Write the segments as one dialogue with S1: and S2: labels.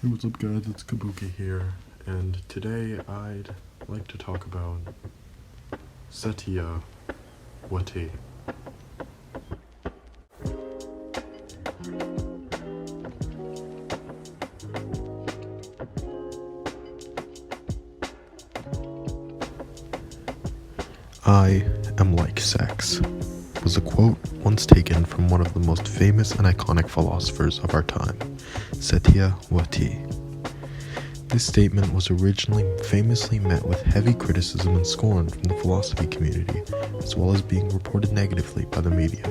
S1: Hey, what's up guys, it's Kabuki here, and today I'd like to talk about Setia Wati. I am like sex was a quote once taken from one of the most famous and iconic philosophers of our time, Setia Wati. This statement was originally famously met with heavy criticism and scorn from the philosophy community, as well as being reported negatively by the media.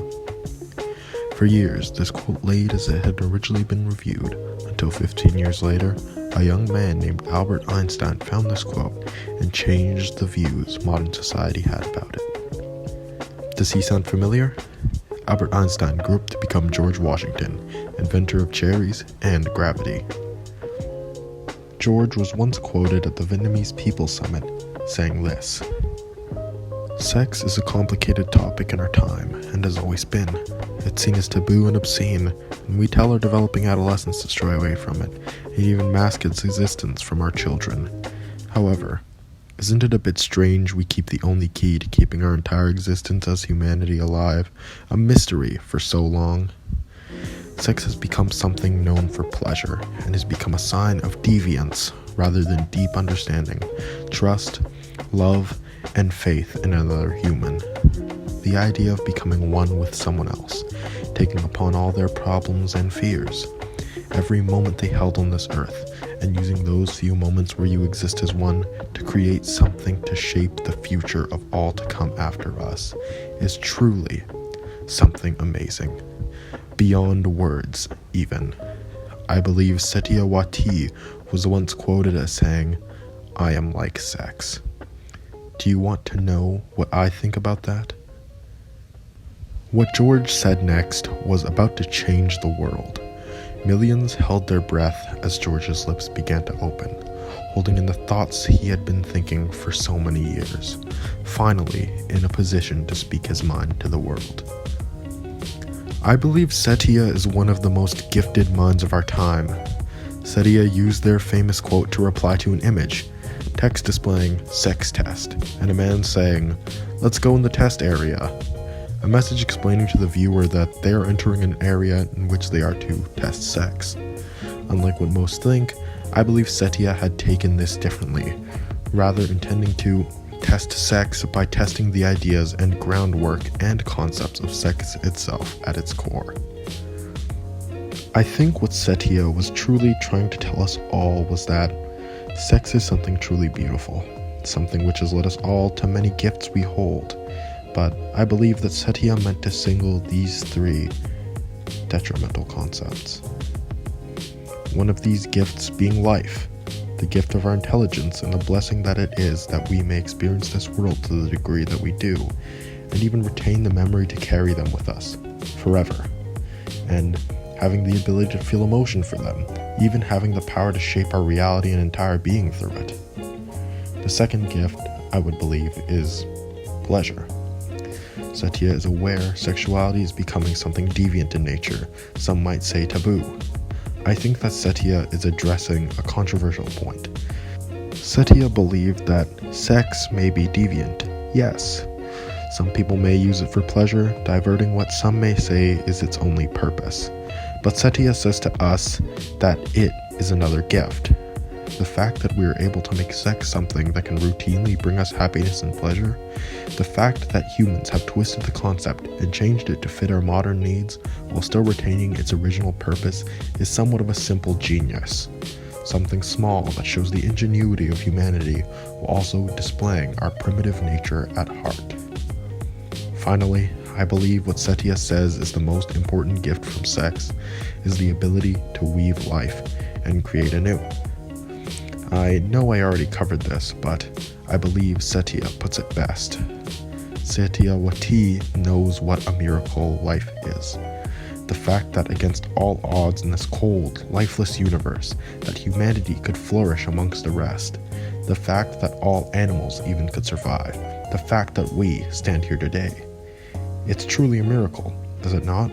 S1: For years, this quote laid as it had originally been reviewed, until 15 years later, a young man named Albert Einstein found this quote and changed the views modern society had about it. Does he sound familiar? Albert Einstein grew up to become George Washington, inventor of cherries and gravity. George was once quoted at the Vietnamese People's Summit saying this: "Sex is a complicated topic in our time, and has always been. It's seen as taboo and obscene, and we tell our developing adolescents to stray away from it, and even mask its existence from our children. However, isn't it a bit strange we keep the only key to keeping our entire existence as humanity alive a mystery for so long? Sex has become something known for pleasure, and has become a sign of deviance rather than deep understanding, trust, love, and faith in another human. The idea of becoming one with someone else, taking upon all their problems and fears, every moment they held on this earth, and using those few moments where you exist as one to create something to shape the future of all to come after us, is truly something amazing. Beyond words, even. I believe Setia Wati was once quoted as saying, 'I am like sex.' Do you want to know what I think about that?" What George said next was about to change the world. Millions held their breath as George's lips began to open, holding in the thoughts he had been thinking for so many years, finally in a position to speak his mind to the world. I believe Setia is one of the most gifted minds of our time. Setia used their famous quote to reply to an image, text displaying "sex test," and a man saying, "Let's go in the test area." A message explaining to the viewer that they are entering an area in which they are to test sex. Unlike what most think, I believe Setia had taken this differently, rather intending to test sex by testing the ideas and groundwork and concepts of sex itself at its core. I think what Setia was truly trying to tell us all was that sex is something truly beautiful, something which has led us all to many gifts we hold, but I believe that Setia meant to single these three detrimental concepts. One of these gifts being life, the gift of our intelligence and the blessing that it is that we may experience this world to the degree that we do, and even retain the memory to carry them with us forever, and having the ability to feel emotion for them, even having the power to shape our reality and entire being through it. The second gift, I would believe, is pleasure. Setia is aware sexuality is becoming something deviant in nature, some might say taboo. I think that Setia is addressing a controversial point. Setia believed that sex may be deviant, yes. Some people may use it for pleasure, diverting what some may say is its only purpose. But Setia says to us that it is another gift. The fact that we are able to make sex something that can routinely bring us happiness and pleasure, the fact that humans have twisted the concept and changed it to fit our modern needs while still retaining its original purpose is somewhat of a simple genius. Something small that shows the ingenuity of humanity while also displaying our primitive nature at heart. Finally, I believe what Setia says is the most important gift from sex is the ability to weave life and create anew. I know I already covered this, but I believe Setia puts it best. Setia Wati knows what a miracle life is. The fact that against all odds in this cold, lifeless universe, that humanity could flourish amongst the rest. The fact that all animals even could survive. The fact that we stand here today. It's truly a miracle, is it not?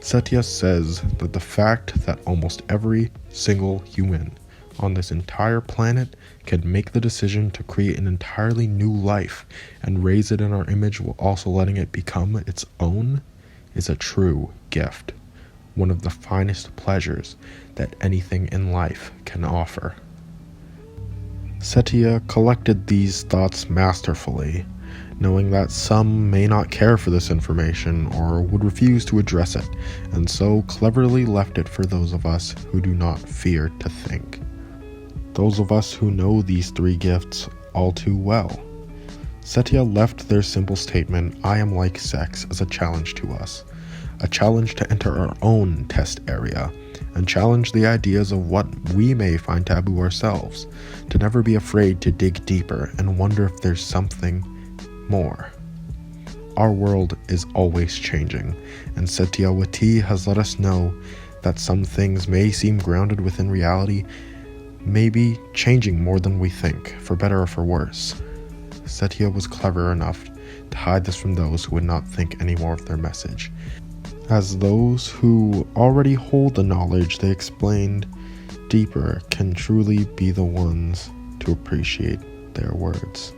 S1: Setia says that the fact that almost every single human on this entire planet can make the decision to create an entirely new life and raise it in our image while also letting it become its own is a true gift, one of the finest pleasures that anything in life can offer. Setia collected these thoughts masterfully, knowing that some may not care for this information or would refuse to address it, and so cleverly left it for those of us who do not fear to think. Those of us who know these three gifts all too well. Setia left their simple statement, "I am like sex," as a challenge to us, a challenge to enter our own test area, and challenge the ideas of what we may find taboo ourselves, to never be afraid to dig deeper and wonder if there's something more. Our world is always changing, and Setia Wati has let us know that some things may seem grounded within reality, may be changing more than we think, for better or for worse. Setia was clever enough to hide this from those who would not think any more of their message, as those who already hold the knowledge they explained deeper can truly be the ones to appreciate their words.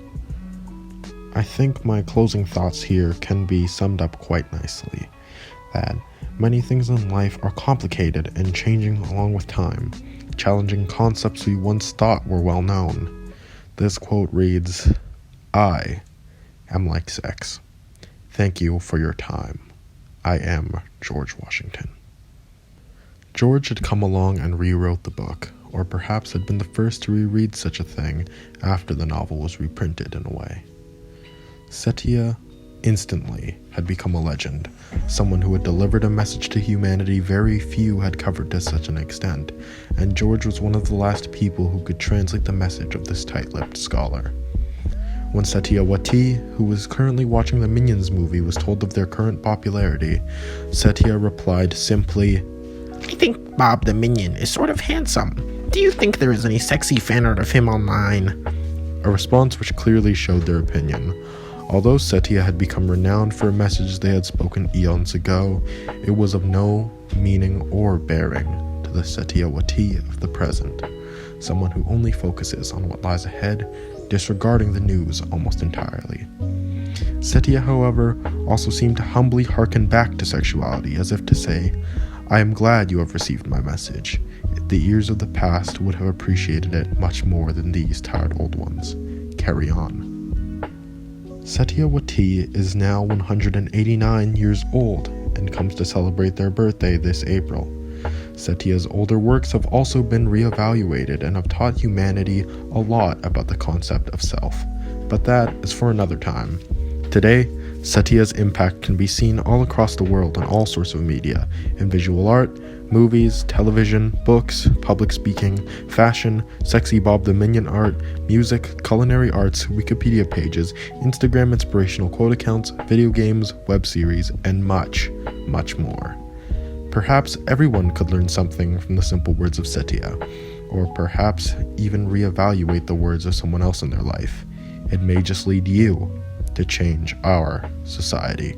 S1: I think my closing thoughts here can be summed up quite nicely, that many things in life are complicated and changing along with time, challenging concepts we once thought were well known. This quote reads, "I am like sex. Thank you for your time. I am George Washington." George had come along and rewrote the book, or perhaps had been the first to reread such a thing after the novel was reprinted in a way. Setia instantly had become a legend, someone who had delivered a message to humanity very few had covered to such an extent, and George was one of the last people who could translate the message of this tight-lipped scholar. When Setia Wati, who was currently watching the Minions movie, was told of their current popularity, Setia replied simply, "I think Bob the Minion is sort of handsome. Do you think there is any sexy fan art of him online?" A response which clearly showed their opinion. Although Setia had become renowned for a message they had spoken eons ago, it was of no meaning or bearing to the Setia Wati of the present, someone who only focuses on what lies ahead, disregarding the news almost entirely. Setia, however, also seemed to humbly hearken back to sexuality, as if to say, "I am glad you have received my message. The ears of the past would have appreciated it much more than these tired old ones. Carry on." Setia Wati is now 189 years old and comes to celebrate their birthday this April. Setia's older works have also been reevaluated and have taught humanity a lot about the concept of self, but that is for another time. Today, Setia's impact can be seen all across the world in all sorts of media, in visual art, movies, television, books, public speaking, fashion, sexy Bob the Minion art, music, culinary arts, Wikipedia pages, Instagram inspirational quote accounts, video games, web series, and much, much more. Perhaps everyone could learn something from the simple words of Setia, or perhaps even reevaluate the words of someone else in their life. It may just lead you to change our society.